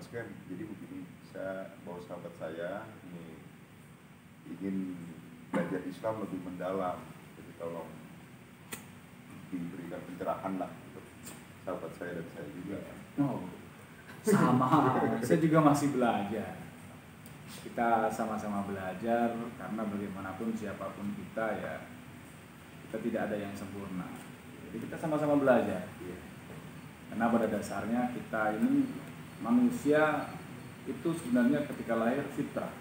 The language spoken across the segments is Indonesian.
Ken, jadi begini, saya bawa sahabat saya ini ingin belajar Islam lebih mendalam, jadi tolong diberikan pencerahan lah untuk sahabat saya dan saya juga. Oh, sama, saya juga masih belajar. Kita sama-sama belajar karena bagaimanapun siapapun kita ya, kita tidak ada yang sempurna. Jadi kita sama-sama belajar. Karena pada dasarnya kita ini manusia itu sebenarnya ketika lahir fitrah.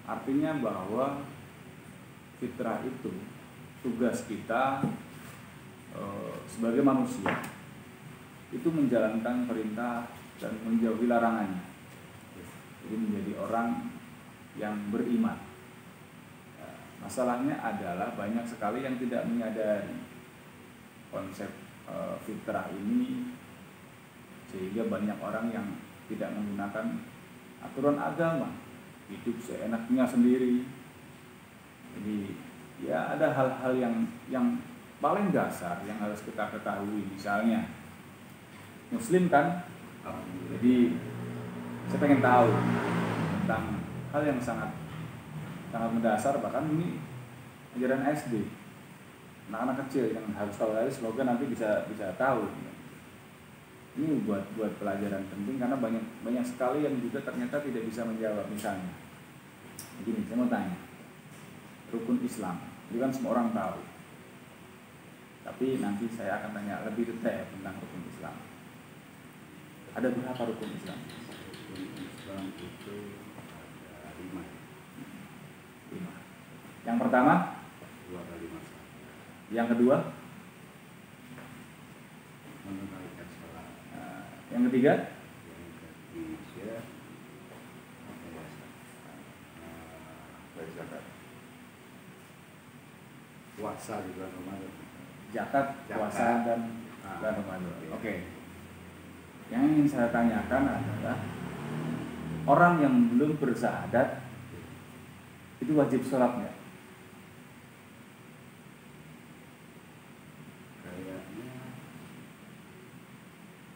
Artinya bahwa fitrah itu tugas kita sebagai manusia itu menjalankan perintah dan menjauhi larangannya. Jadi menjadi orang yang beriman. Masalahnya adalah banyak sekali yang tidak menyadari konsep fitrah ini, sehingga banyak orang yang tidak menggunakan aturan agama, hidup seenaknya sendiri. Jadi ya ada hal-hal yang paling dasar yang harus kita ketahui. Misalnya Muslim kan, jadi saya pengen tahu tentang hal yang sangat mendasar, bahkan ini ajaran SD, anak-anak kecil yang harus tahu, semoga nanti bisa tahu. Ini buat pelajaran penting karena banyak sekali yang juga ternyata tidak bisa menjawab. Misalnya begini, saya mau tanya, rukun Islam itu kan semua orang tahu, tapi nanti saya akan tanya lebih detail tentang rukun Islam. Ada berapa rukun Islam? Rukun Islam itu ada 5. Yang pertama? 2 kali masa. Yang kedua? Menunaikan salat. Yang ketiga? Yang ketiga Zakat. Puasa di bulan Ramadan. Zakat, puasa dan bulan Ramadan. Oke. Yang ingin saya tanyakan adalah orang yang belum bersyahadat itu wajib sholat nggak? Kayaknya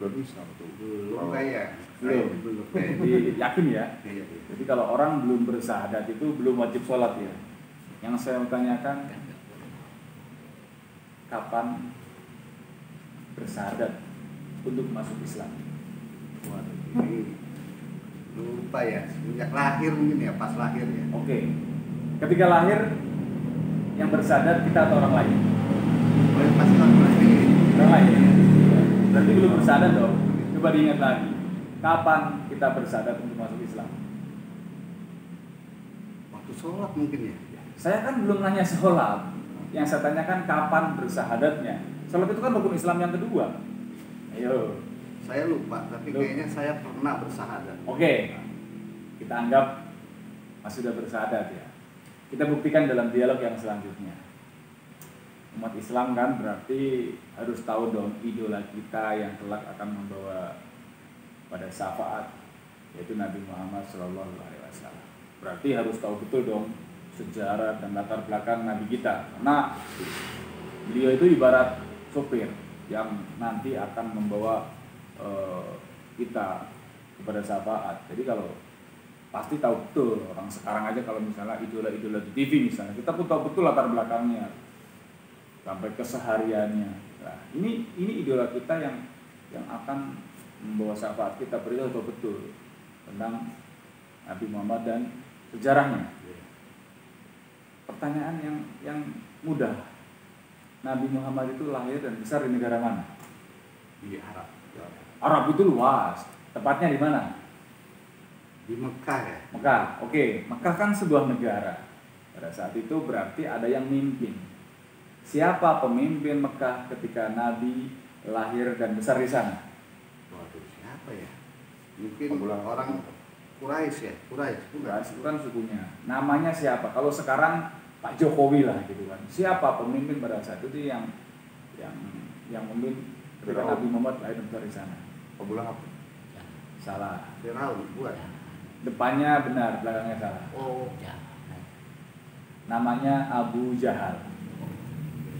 Belum Islam tuh. belum kayak. Belum. Jadi yakin ya? Iya. Jadi kalau orang belum bersyahadat itu belum wajib sholat ya. Yang saya mau tanyakan, kapan bersyahadat untuk masuk Islam? Waduh, ini lupa ya, sejak lahir mungkin ya, pas lahir ya. Oke. Ketika lahir, yang bersyahadat kita atau orang lain? Pas lahir. Orang lain. Berarti belum bersyahadat dong. Coba diingat lagi. Kapan kita bersyahadat untuk masuk Islam? Waktu sholat mungkin ya. Saya kan belum nanya sholat. Yang saya tanyakan kapan bersyahadatnya. Sholat itu kan rukun Islam yang kedua. Ayo. Saya lupa, tapi kayaknya saya pernah bersyahadat. Oke. Kita anggap masih sudah bersyahadat ya. Kita buktikan dalam dialog yang selanjutnya. Umat Islam kan berarti harus tahu dong idola kita yang kelak akan membawa pada syafaat, yaitu Nabi Muhammad SAW. Berarti harus tahu betul dong sejarah dan latar belakang Nabi kita, karena beliau itu ibarat sopir yang nanti akan membawa kita kepada syafaat. Jadi kalau pasti tahu betul, orang sekarang aja kalau misalnya idola-idola di TV misalnya, kita pun tahu betul latar belakangnya sampai kesehariannya. Nah, ini idola kita yang akan membawa syafaat kita, beritahu betul tentang Nabi Muhammad dan sejarahnya. Pertanyaan yang mudah. Nabi Muhammad itu lahir dan besar di negara mana? Di Arab. Arab itu luas. Tepatnya di mana? Di Mekah ya. Mekah. Oke, Mekah kan sebuah negara. Pada saat itu berarti ada yang mimpin. Siapa pemimpin Mekah ketika Nabi lahir dan besar di sana? Waduh, siapa ya? Mungkin orang Quraisy ya. Quraisy itu kan sukunya. Namanya siapa? Kalau sekarang Pak Jokowi lah gitu kan. Siapa pemimpin pada saat itu yang memimpin ketika Nabi Muhammad lahir dan besar di sana? Abu Lahab. Salah. Firaun buat. Depannya benar, belakangnya salah. Oh. Namanya Abu Jahal.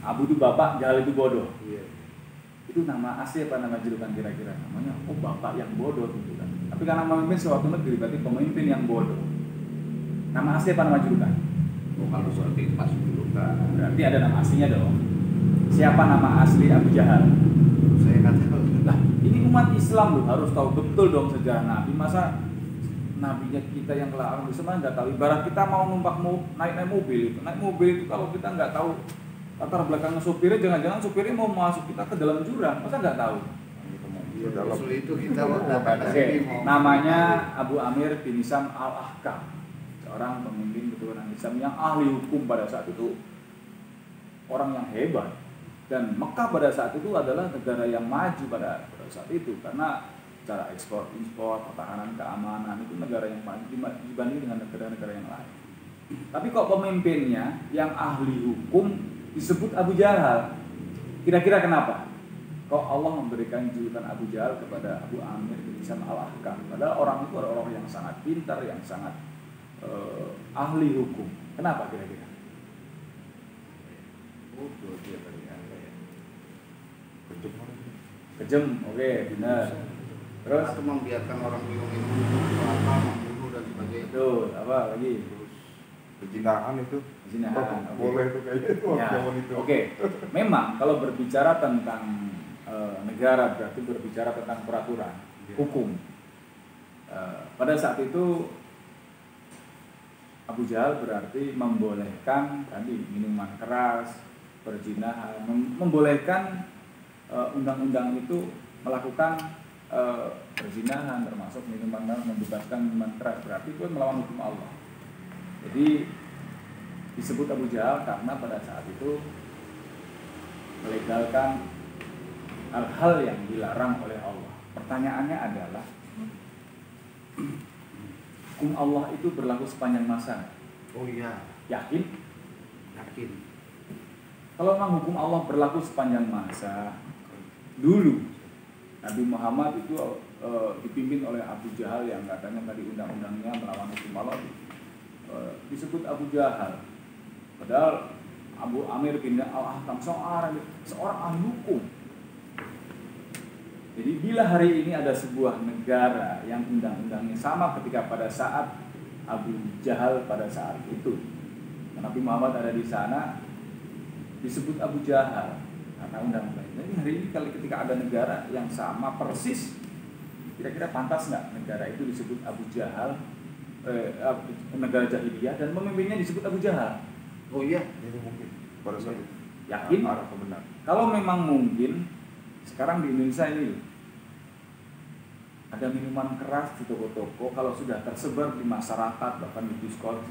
Abu itu bapak, Jahal itu bodoh. Iya. Itu nama asli apa nama julukan kira-kira? Namanya bapak yang bodoh gitu kan. Tapi karena memimpin suatu negeri berarti pemimpin yang bodoh. Nama asli apa nama julukan? Oh, kalau seperti itu pasti julukan. Berarti ada nama aslinya dong. Siapa nama asli Abu Jahal? Saya nggak tahu. Lah, ini umat Islam loh, harus tahu betul dong sejarah Nabi. Masa nabinya kita yang larang Islam nggak tahu. Ibarat kita mau naik mobil itu kalau kita nggak tahu latar belakang supirnya, jangan-jangan supirnya mau masuk kita ke dalam jurang, masa nggak tahu? Justru itu kita datang ke Oke, sini mau namanya Abu Amir bin Hisam al-Ahkam, seorang pemimpin keturunan Islam yang ahli hukum pada saat itu, orang yang hebat. Dan Mekah pada saat itu adalah negara yang maju pada saat itu karena cara ekspor, impor, pertahanan, keamanan itu negara yang maju dibanding dengan negara-negara yang lain. Tapi kok pemimpinnya yang ahli hukum disebut Abu Jahal? Kira-kira kenapa? Kok Allah memberikan julukan Abu Jahal kepada Abu Amir bin Hisam al-Ahkam? Padahal orang itu adalah orang yang sangat pintar, yang sangat ahli hukum. Kenapa kira-kira? bodoh dia dari Anda ya. Kejem, oke, benar. Terus? Atau membiarkan orang minum-minum kelapa, membunuh dan sebagainya. Betul, apa lagi? Terus perzinahan itu Perzinahan, oke. boleh tuh kayaknya itu Ya, zaman itu. oke. Memang kalau berbicara tentang negara berarti berbicara tentang peraturan hukum. Pada saat itu Abu Jahal berarti membolehkan tadi minuman keras, perzinahan, membolehkan undang-undang itu melakukan perzinahan termasuk minuman keras, membebaskan minuman keras, berarti itu melawan hukum Allah. Jadi disebut Abu Jahal karena pada saat itu melegalkan hal-hal yang dilarang oleh Allah. Pertanyaannya adalah hukum Allah itu berlaku sepanjang masa. Oh iya, Yakin? yakin. Kalau memang hukum Allah berlaku sepanjang masa, dulu Nabi Muhammad itu dipimpin oleh Abu Jahal yang katanya tadi undang-undangnya melawan hukum Allah, disebut Abu Jahal. Padahal Abu Amir bin al-Ahkam seorang ahli hukum. Jadi bila hari ini ada sebuah negara yang undang-undangnya sama ketika pada saat Abu Jahal pada saat itu, Nabi Muhammad ada di sana, disebut Abu Jahal karena undang-undangnya. Jadi hari ini kalau ketika ada negara yang sama persis, kira-kira pantas nggak negara itu disebut Abu Jahal, negara jahiliyah dan pemimpinnya disebut Abu Jahal? Oh iya, Ini mungkin pada saat itu. Yakin? Arah kebenaran. Kalau memang mungkin, sekarang di Indonesia ini ada minuman keras di toko-toko, kalau sudah tersebar di masyarakat bahkan di sekolah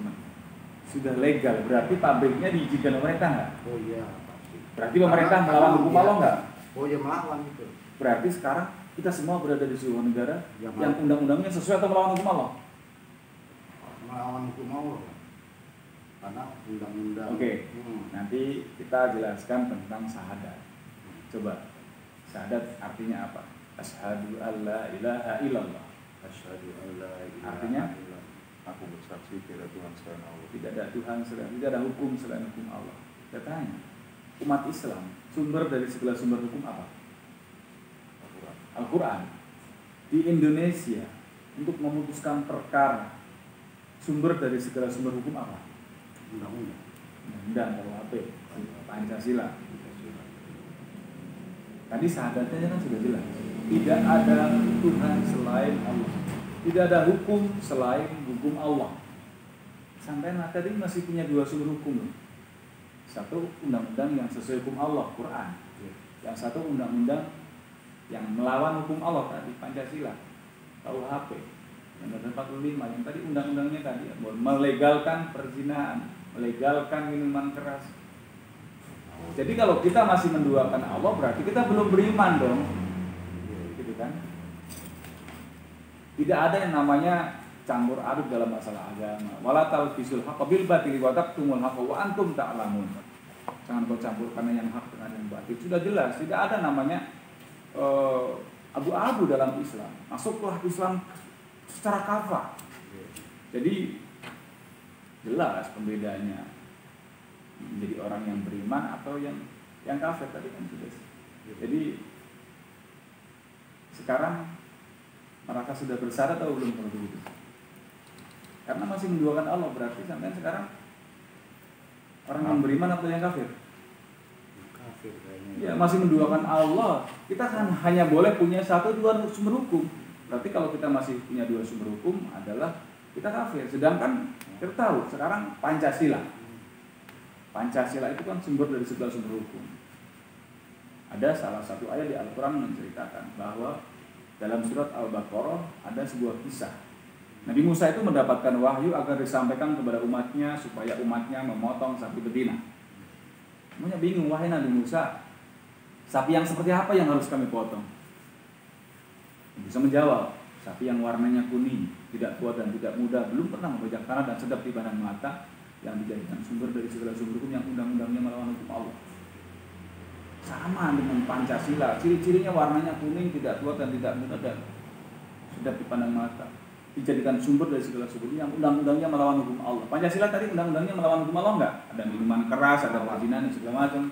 sudah legal, berarti pabriknya diizinkan pemerintah nggak? oh iya pasti. Berarti pemerintah melawan hukum Allah nggak? Oh iya melawan itu. Berarti sekarang kita semua berada di sebuah negara Ya, yang undang-undangnya sesuai atau melawan hukum Allah? Melawan hukum Allah. Karena undang-undang. Oke. Nanti kita jelaskan tentang syahadat. Coba, syahadat artinya apa? Asyhadu alla ilaha illallah. Asyhadu an la ilaha Artinya? illallah. Aku bersaksi tidak Tuhan selain Allah. Tidak ada Tuhan selain, tidak ada hukum selain hukum Allah. Saya tanya, umat Islam sumber dari segala sumber hukum apa? Al-Quran. Al-Quran. Di Indonesia untuk memutuskan perkara sumber dari segala sumber hukum apa? Undang-undang. Undang KUHP, Pancasila. Tadi syahadatnya kan sudah jelas. Tidak ada Tuhan selain Allah. Tidak ada hukum selain hukum Allah. Sampai tadi masih punya dua sumber hukum loh. Satu undang-undang yang sesuai hukum Allah, Quran. Yang satu undang-undang yang melawan hukum Allah tadi, Pancasila, KUHP. Yang ada 45, yang tadi undang-undangnya tadi melegalkan perzinahan, melegalkan minuman keras. Jadi kalau kita masih menduakan Allah berarti kita belum beriman dong. Gitu kan? Tidak ada yang namanya campur aduk dalam masalah agama. Wala talbisul haqqa bil batil wa taqtumul haqqa wa antum ta'lamun. Jangan kau campurkan yang hak dengan yang batil. Sudah jelas, tidak ada namanya abu-abu dalam Islam. Masuklah Islam secara kafah. Jadi jelas pembedanya menjadi orang yang beriman atau yang kafir tadi kan sudah. Jadi sekarang neraka sudah bersyarat atau belum kalau begitu? Karena masih menduakan Allah, berarti sampai sekarang orang yang beriman atau yang kafir? Kafir kayaknya. Ya, masih menduakan Allah. Kita kan hanya boleh punya 1-2 sumber hukum. Berarti kalau kita masih punya 2 sumber hukum adalah kita kafir. Sedangkan kita tahu sekarang Pancasila. Pancasila itu kan sumber dari segala sumber hukum. Ada salah satu ayat di Al-Quran menceritakan bahwa dalam surat Al-Baqarah ada sebuah kisah. Nabi Musa itu mendapatkan wahyu agar disampaikan kepada umatnya supaya umatnya memotong sapi betina. Semuanya bingung, wahai Nabi Musa, sapi yang seperti apa yang harus kami potong? Bisa menjawab, sapi yang warnanya kuning, tidak tua dan tidak muda, belum pernah membajak tanah dan sedap di pandang mata, yang dijadikan sumber dari segala sumber hukum yang undang-undangnya melawan hukum Allah. Sama dengan Pancasila, ciri-cirinya warnanya kuning, tidak tua dan tidak muda dan sedap dipandang mata, dijadikan sumber dari segala sumber yang undang-undangnya melawan hukum Allah. Pancasila tadi undang-undangnya melawan hukum Allah enggak? Ada minuman keras, ada perzinan dan segala macam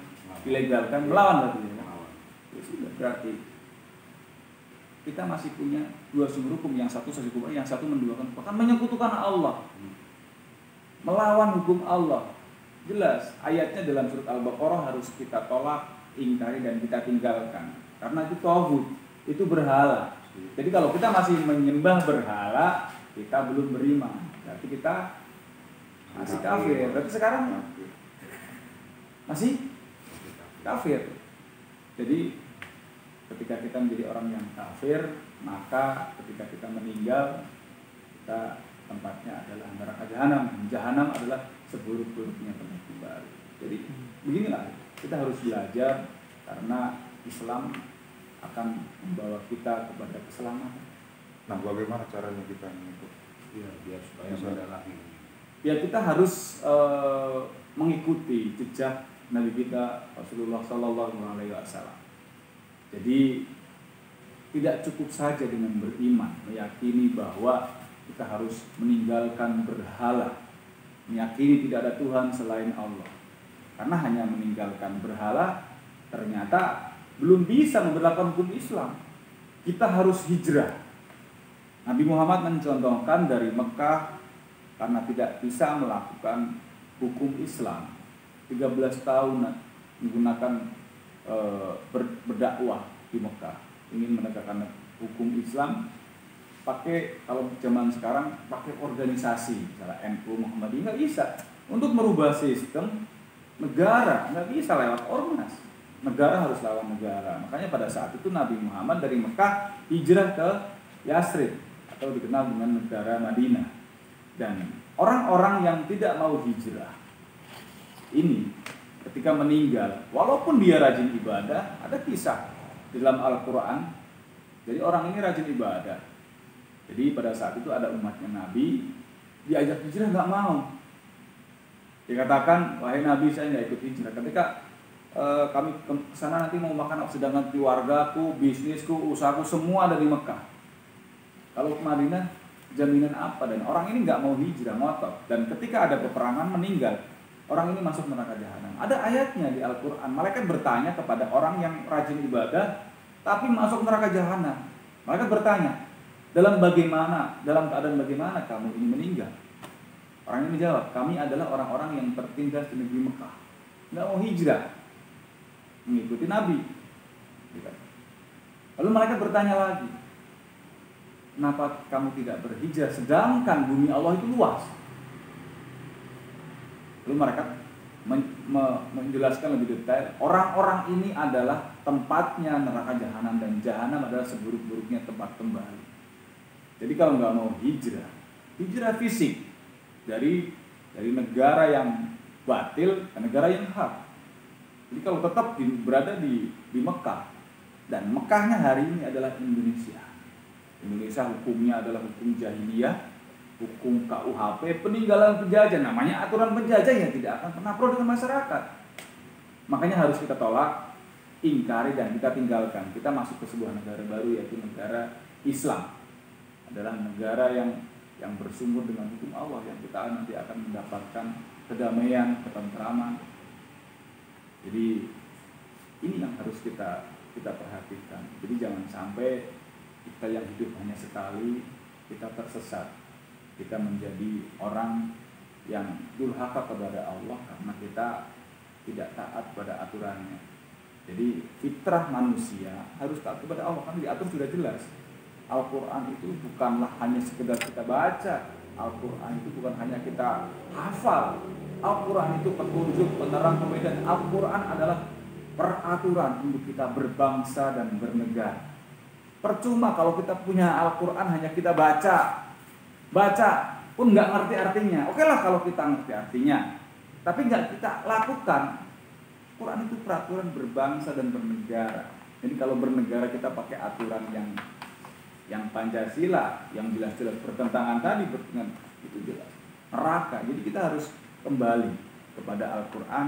dilegalkan, melawan berarti ya. Ya sudah, berarti kita masih punya 2 sumber hukum, yang satu sesuai hukum, yang satu menduakan, bahkan menyekutukan Allah, melawan hukum Allah. Jelas ayatnya dalam surat Al-Baqarah harus kita tolak, ingkari dan kita tinggalkan, karena itu tauhid, itu berhala. Jadi kalau kita masih menyembah berhala, kita belum beriman, berarti kita masih kafir. Berarti sekarang masih kafir. Jadi ketika kita menjadi orang yang kafir, maka ketika kita meninggal, kita tempatnya adalah neraka jahanam. Jahanam adalah seburuk-buruknya tempat baru. Jadi beginilah, kita harus belajar karena Islam akan membawa kita kepada keselamatan. Nah, bagaimana caranya kita mengikut? Iya, biar supaya mendalami. Ya, kita harus mengikuti jejak Nabi kita Rasulullah Sallallahu Alaihi Wasallam. Jadi tidak cukup saja dengan beriman, meyakini bahwa kita harus meninggalkan berhala, meyakini tidak ada Tuhan selain Allah. Karena hanya meninggalkan berhala ternyata belum bisa memberlakukan hukum Islam. Kita harus hijrah. Nabi Muhammad mencontohkan dari Mekah karena tidak bisa melakukan hukum Islam. 13 tahun menggunakan berdakwah di Mekah, ingin menegakkan hukum Islam. Pakai, kalau zaman sekarang pakai organisasi, misalnya NU, Muhammadiyah, nggak bisa. Untuk merubah sistem negara nggak bisa lewat ormas, negara harus lawan negara. Makanya pada saat itu Nabi Muhammad dari Mekah hijrah ke Yasrib atau dikenal dengan negara Madinah. Dan orang-orang yang tidak mau hijrah ini ketika meninggal, walaupun dia rajin ibadah, ada kisah di dalam Al-Quran. Jadi orang ini rajin ibadah. Jadi pada saat itu ada umatnya Nabi, diajak hijrah nggak mau. Dikatakan, wahai Nabi, saya nggak ikut hijrah. Ketika kami ke sana nanti mau makan, sedangkan keluargaku, bisnisku, usahaku semua ada di Mekah. Kalau ke Madinah, jaminan apa? Dan orang ini nggak mau hijrah, ngotot. Dan ketika ada peperangan, meninggal, orang ini masuk neraka jahanam. Ada ayatnya di Al-Quran. Malaikat bertanya kepada orang yang rajin ibadah, tapi masuk neraka jahanam. Malaikat bertanya, dalam keadaan bagaimana kamu ini meninggal? Orang ini menjawab, kami adalah orang-orang yang tertindas di negeri Mekah, nggak mau hijrah, mengikuti Nabi. Lalu malaikat bertanya lagi, kenapa kamu tidak berhijrah sedangkan bumi Allah itu luas? Lalu malaikat menjelaskan lebih detail, orang-orang ini adalah tempatnya neraka jahanam, dan jahanam adalah seburuk-buruknya tempat kembali. Jadi kalau nggak mau hijrah fisik dari negara yang batil ke negara yang hak. Jadi kalau tetap berada di Mekah, dan Mekahnya hari ini adalah Indonesia. Indonesia hukumnya adalah hukum jahiliyah, hukum KUHP, peninggalan penjajah, namanya aturan penjajah yang tidak akan pernah pro dengan masyarakat. Makanya harus kita tolak, ingkari dan kita tinggalkan. Kita masuk ke sebuah negara baru, yaitu negara Islam. Adalah negara yang bersumber dengan hukum Allah, yang kita nanti akan mendapatkan kedamaian, ketentraman. Jadi ini yang harus kita perhatikan. Jadi jangan sampai kita yang hidup hanya sekali, kita tersesat. Kita menjadi orang yang durhaka kepada Allah karena kita tidak taat pada aturannya. Jadi fitrah manusia harus taat kepada Allah, kan diatur sudah jelas. Al-Quran itu bukanlah hanya sekedar kita baca, Al-Quran itu bukan hanya kita hafal. Al-Quran itu petunjuk, penerang, pembeda. Al-Quran adalah peraturan untuk kita berbangsa dan bernegara. Percuma kalau kita punya Al-Quran hanya kita baca pun nggak ngerti artinya. Oke lah kalau kita ngerti artinya, tapi nggak kita lakukan. Quran itu peraturan berbangsa dan bernegara. Jadi kalau bernegara kita pakai aturan yang Pancasila, yang jelas-jelas bertentangan tadi, itu jelas neraka. Jadi kita harus kembali kepada Al-Quran,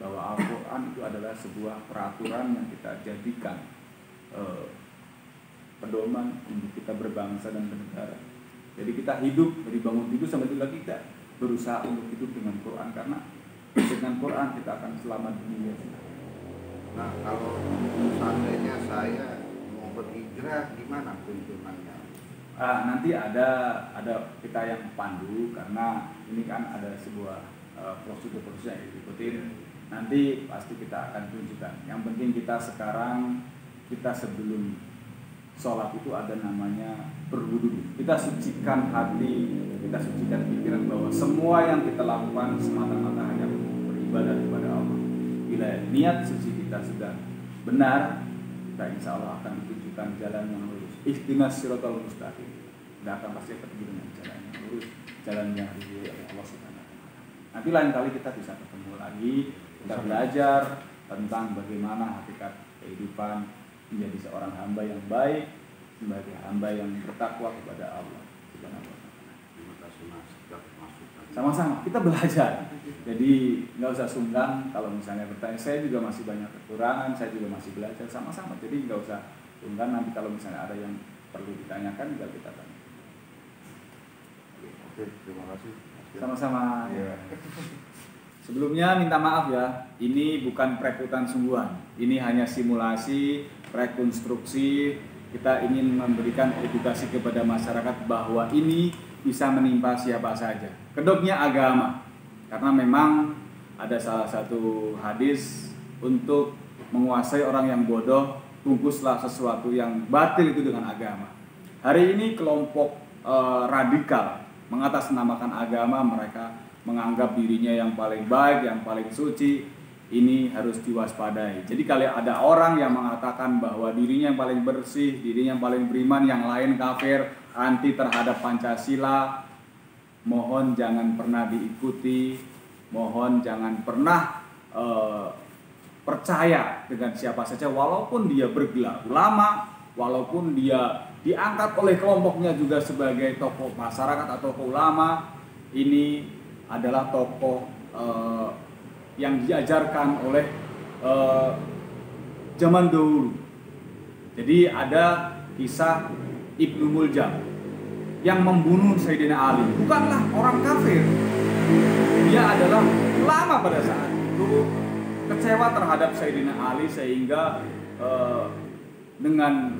bahwa Al-Quran itu adalah sebuah peraturan yang kita jadikan pedoman untuk kita berbangsa dan bernegara. Jadi kita hidup dari bangun tidur sampai tidur lagi, kita berusaha untuk hidup dengan Quran, karena dengan Quran kita akan selamat dunia. Nah, kalau seandainya saya mau berhijrah, gimana tuntunannya? Nanti ada kita yang pandu, karena ini kan ada sebuah prosedur-prosedur yang diikutin. Nanti pasti kita akan tunjukkan. Yang penting kita sekarang, kita sebelum sholat itu ada namanya berwudu. Kita sucikan hati, kita sucikan pikiran bahwa semua yang kita lakukan semata-mata hanya beribadah kepada Allah. Bila niat suci kita sudah benar, kita insya Allah akan ditunjukkan jalan yang lurus. Ihdinas siratal mustaqim. Kita akan pasti ketemu dengan jalan yang lurus, jalan yang diridhoi oleh Allah Subhanahu wa taala. Nanti lain kali kita bisa ketemu lagi, kita belajar tentang bagaimana hakikat kehidupan menjadi seorang hamba yang baik, sebagai hamba yang bertakwa kepada Allah Subhanahu wa taala. Terima kasih Mas, masukan. Sama-sama kita belajar. Jadi nggak usah sungkan kalau misalnya bertanya. Saya juga masih banyak kekurangan, saya juga masih belajar, sama-sama. Jadi nggak usah sungkan, nanti kalau misalnya ada yang perlu ditanyakan juga kita tanya. Oke, terima kasih. Sama-sama. Ya. Sebelumnya minta maaf ya, ini bukan perekrutan sungguhan. Ini hanya simulasi, rekonstruksi. Kita ingin memberikan edukasi kepada masyarakat bahwa ini bisa menimpa siapa saja. Kedoknya agama. Karena memang ada salah satu hadis, untuk menguasai orang yang bodoh, bungkuslah sesuatu yang batil itu dengan agama. Hari ini kelompok radikal mengatasnamakan agama, mereka menganggap dirinya yang paling baik, yang paling suci. Ini harus diwaspadai. Jadi kalau ada orang yang mengatakan bahwa dirinya yang paling bersih, dirinya yang paling beriman, yang lain kafir, anti terhadap Pancasila, mohon jangan pernah diikuti, mohon jangan pernah percaya dengan siapa saja, walaupun dia bergelar ulama, walaupun dia diangkat oleh kelompoknya juga sebagai tokoh masyarakat atau tokoh ulama. Ini adalah tokoh yang diajarkan oleh zaman dahulu. Jadi ada kisah Ibnu Muljam yang membunuh Sayyidina Ali. Bukanlah orang kafir, dia adalah ulama pada saat itu, kecewa terhadap Sayyidina Ali sehingga dengan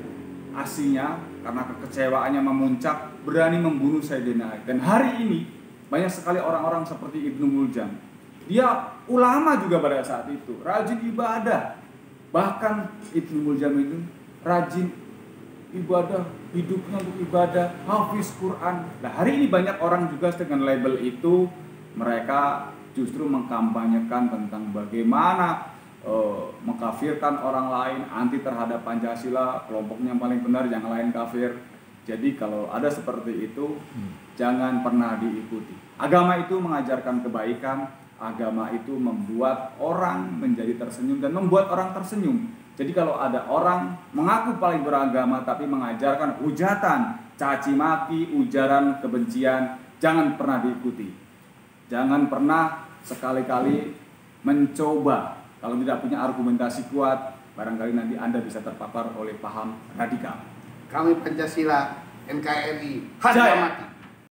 aslinya, karena kekecewaannya memuncak, berani membunuh Sayyidina Ali. Dan hari ini banyak sekali orang-orang seperti Ibnu Muljam. Dia ulama juga pada saat itu, rajin ibadah. Bahkan Ibnu Muljam itu rajin ibadah, hidupnya untuk ibadah, hafiz Quran. Nah, hari ini banyak orang juga dengan label itu, mereka justru mengkampanyekan tentang bagaimana mengkafirkan orang lain, anti terhadap Pancasila, kelompoknya yang paling benar, yang lain kafir. Jadi kalau ada seperti itu, jangan pernah diikuti. Agama itu mengajarkan kebaikan, agama itu membuat orang menjadi tersenyum dan membuat orang tersenyum. Jadi kalau ada orang mengaku paling beragama tapi mengajarkan hujatan, caci maki, ujaran kebencian, jangan pernah diikuti. Jangan pernah sekali-kali mencoba. Kalau tidak punya argumentasi kuat, barangkali nanti Anda bisa terpapar oleh paham radikal. Kami Pancasila, NKRI, harga mati.